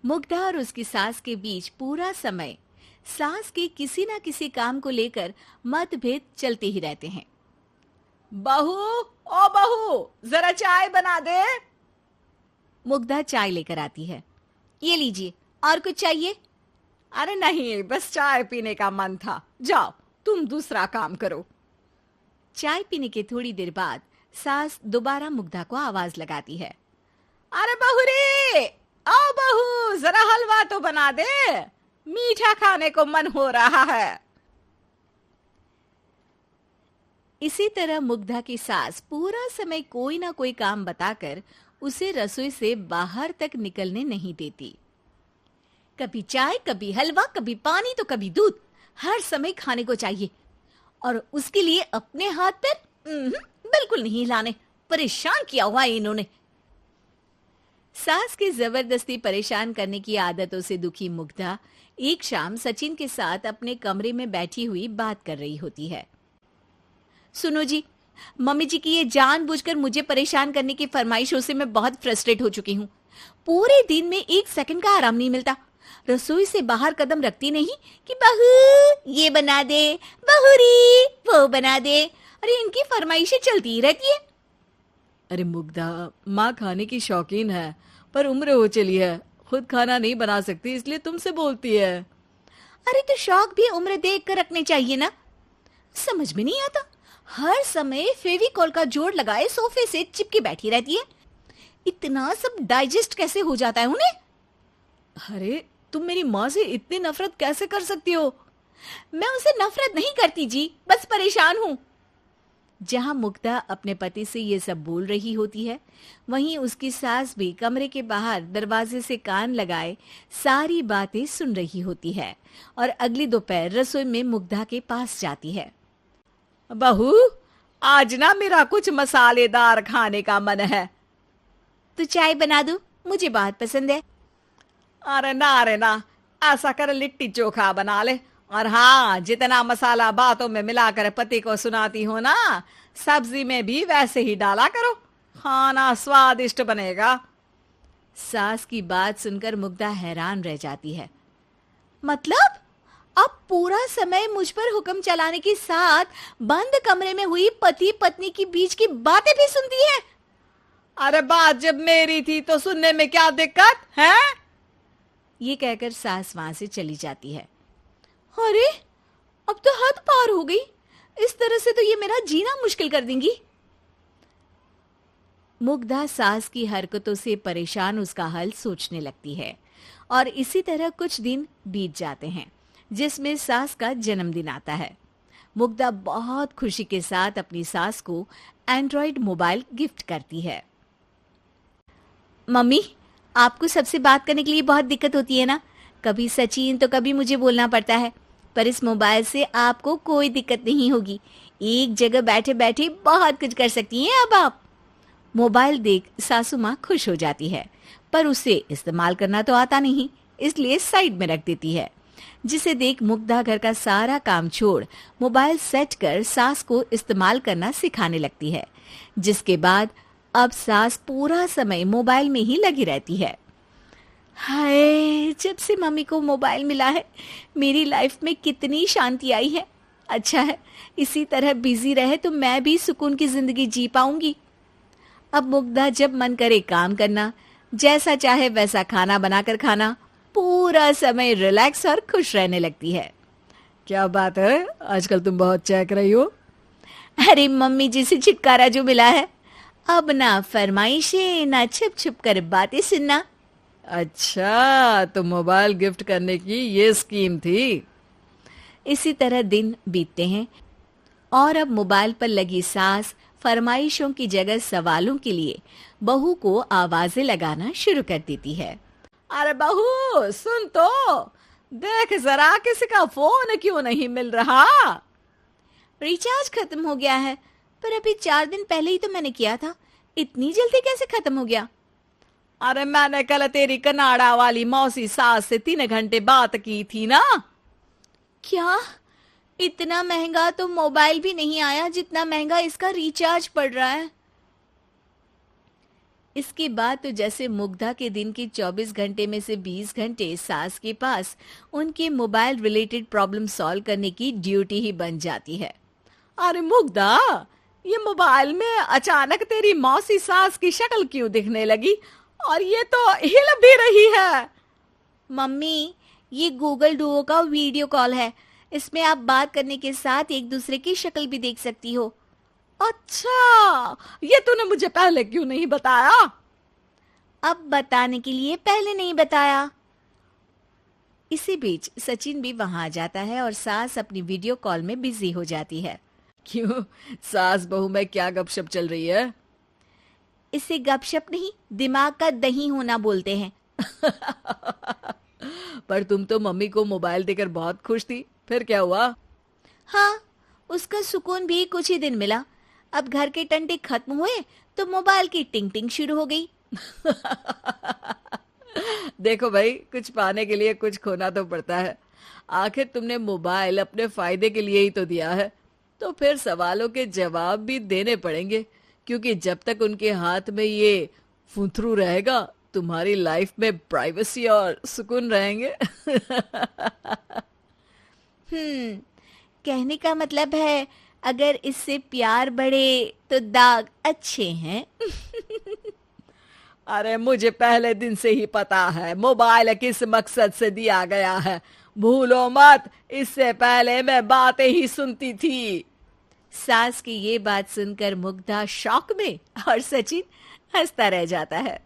मुग्धा और उसकी सास के बीच पूरा समय सास के किसी न किसी काम को लेकर मतभेद चलते ही रहते हैं। बहू, ओ बहू, जरा चाय बना दे। मुग्धा चाय लेकर आती है। ये लीजिए, और कुछ चाहिए? अरे नहीं, बस चाय पीने का मन था। जाओ, तुम दूसरा काम करो। चाय पीने के थोड़ी देर बाद सास दोबारा मुग्धा को आवाज लगाती है। अरे बहुरी, आओ बहू, जरा हलवा तो बना दे, मीठा खाने को मन हो रहा है। इसी तरह मुग्धा की सास पूरा समय कोई ना कोई काम बताकर उसे रसोई से बाहर तक निकलने नहीं देती। कभी चाय, कभी हलवा, कभी पानी तो कभी दूध, हर समय खाने को चाहिए और उसके लिए अपने हाथ पैर बिल्कुल नहीं हिलाने। परेशान किया हुआ है इन्होंने। सास की जबरदस्ती परेशान करने की आदतों से दुखी मुग्धा एक शाम सचिन के साथ अपने कमरे में बैठी हुई बात कर रही होती है। सुनो जी, मम्मी जी की ये जानबूझकर मुझे परेशान करने की फरमाइशों से मैं बहुत फ्रस्ट्रेट हो चुकी हूँ। पूरे दिन में 1 सेकंड का आराम नहीं मिलता। रसोई से बाहर कदम रखती नहीं कि बहू ये बना दे, बहुरी वो बना दे। अरे इनकी फरमाइशें चलती ही रहती है। अरे मुग्धा, माँ खाने की शौकीन है, पर उम्र हो चली है, खुद खाना नहीं बना सकती, इसलिए तुमसे बोलती है। अरे तो शौक भी उम्र देख कर रखने चाहिए ना। समझ में नहीं आता, हर समय फेविकॉल का जोड़ लगाए सोफे से चिपके बैठी रहती है। इतना सब डाइजेस्ट कैसे हो जाता है उन्हें? अरे तुम मेरी माँ से इतनी नफरत कैसे कर सकती हो? मैं उसे नफरत नहीं करती जी, बस परेशान हूँ। जहां मुग्धा अपने पति से ये सब बोल रही होती है, वहीं उसकी सास भी कमरे के बाहर दरवाजे से कान लगाए सारी बातें सुन रही होती है और अगली दोपहर रसोई में मुग्धा के पास जाती है। बहू, आज ना मेरा कुछ मसालेदार खाने का मन है। तो चाय बना दूं? मुझे बहुत पसंद है। अरे ना, ऐसा कर लिट्टी चोखा बना ले। और हाँ, जितना मसाला बातों में मिलाकर पति को सुनाती हो ना, सब्जी में भी वैसे ही डाला करो, खाना स्वादिष्ट बनेगा। सास की बात सुनकर मुग्धा हैरान रह जाती है। मतलब अब पूरा समय मुझ पर हुक्म चलाने के साथ बंद कमरे में हुई पति पत्नी की बीच की बातें भी सुनती है? अरे बात जब मेरी थी तो सुनने में क्या दिक्कत है? ये कहकर सास वहां से चली जाती है। अरे अब तो हद पार हो गई, इस तरह से तो ये मेरा जीना मुश्किल कर देंगी। मुग्धा सास की हरकतों से परेशान उसका हल सोचने लगती है और इसी तरह कुछ दिन बीत जाते हैं, जिसमें सास का जन्मदिन आता है। मुग्धा बहुत खुशी के साथ अपनी सास को एंड्रॉइड मोबाइल गिफ्ट करती है। मम्मी, आपको सबसे बात करने के लिए बहुत दिक्कत होती है ना, कभी सचिन तो कभी मुझे बोलना पड़ता है, पर इस मोबाइल से आपको कोई दिक्कत नहीं होगी। एक जगह बैठे बैठे बहुत कुछ कर सकती हैं अब आप। मोबाइल देख सासू माँ खुश हो जाती है, पर उसे इस्तेमाल करना तो आता नहीं, इसलिए साइड में रख देती है। जिसे देख मुग्धा घर का सारा काम छोड़ मोबाइल सेट कर सास को इस्तेमाल करना सिखाने लगती है, जिसके बाद अब सास पूरा समय मोबाइल में ही लगी रहती है। हाय, जब से मम्मी को मोबाइल मिला है मेरी लाइफ में कितनी शांति आई है। अच्छा है, इसी तरह बिजी रहे तो मैं भी सुकून की जिंदगी जी पाऊंगी। अब मुग्धा जब मन करे काम करना, जैसा चाहे वैसा खाना बनाकर खाना, पूरा समय रिलैक्स और खुश रहने लगती है। क्या बात है, आजकल तुम बहुत चहक रही हो। अरे मम्मी जी से छुटकारा जो मिला है, अब ना फरमाइशें ना छुप छुप कर बातें सुनना। अच्छा, तो मोबाइल गिफ्ट करने की ये स्कीम थी। इसी तरह दिन बीतते हैं और अब मोबाइल पर लगी सास फरमाइशों की जगह सवालों के लिए बहू को आवाजें लगाना शुरू कर देती है। अरे बहू सुन तो, देख जरा किसी का फोन क्यों नहीं मिल रहा? रिचार्ज खत्म हो गया है, पर अभी 4 दिन पहले ही तो मैंने किया था, इतनी जल्दी कैसे खत्म हो गया? अरे मैंने कल तेरी कनाडा वाली मौसी सास से 3 घंटे बात की थी ना। क्या? इतना महंगा तो मोबाइल भी नहीं आया जितना महंगा इसका रिचार्ज पड़ रहा है। इसके बाद तो जैसे मुग्धा के दिन के 24 घंटे में से 20 घंटे सास के पास उनके मोबाइल रिलेटेड प्रॉब्लम सॉल्व करने की ड्यूटी ही बन जाती है। अरे मुग्धा, ये मोबाइल में अचानक तेरी मौसी सास की शक्ल क्यों दिखने लगी? और ये तो हिल भी रही है। मम्मी, ये गूगल डुओ का वीडियो कॉल है। इसमें आप बात करने के साथ एक दूसरे की शक्ल भी देख सकती हो। अच्छा, ये तूने मुझे पहले क्यों नहीं बताया? अब बताने के लिए पहले नहीं बताया। इसी बीच सचिन भी वहां आ जाता है और सास अपनी वीडियो कॉल में बिजी हो जाती है। क्यों, सास बहू में क्या गपशप चल रही है? इसे गपशप नहीं, दिमाग का दही होना बोलते हैं। पर तुम तो मम्मी को मोबाइल देकर बहुत खुश थी, फिर क्या हुआ? हाँ, उसका सुकून भी कुछ ही दिन मिला। अब घर के टंटे खत्म हुए तो मोबाइल की टिंग टिंग शुरू हो गई। देखो भाई, कुछ पाने के लिए कुछ खोना तो पड़ता है। आखिर तुमने मोबाइल अपने फायदे के लिए ही तो दिया है, तो फिर सवालों के जवाब भी देने पड़ेंगे, क्योंकि जब तक उनके हाथ में ये फुंथरू रहेगा, तुम्हारी लाइफ में प्राइवेसी और सुकून रहेंगे। कहने का मतलब है अगर इससे प्यार बढ़े तो दाग अच्छे हैं। अरे मुझे पहले दिन से ही पता है मोबाइल किस मकसद से दिया गया है। भूलो मत, इससे पहले मैं बातें ही सुनती थी। सास की ये बात सुनकर मुग्धा शॉक में और सचिन हंसता रह जाता है।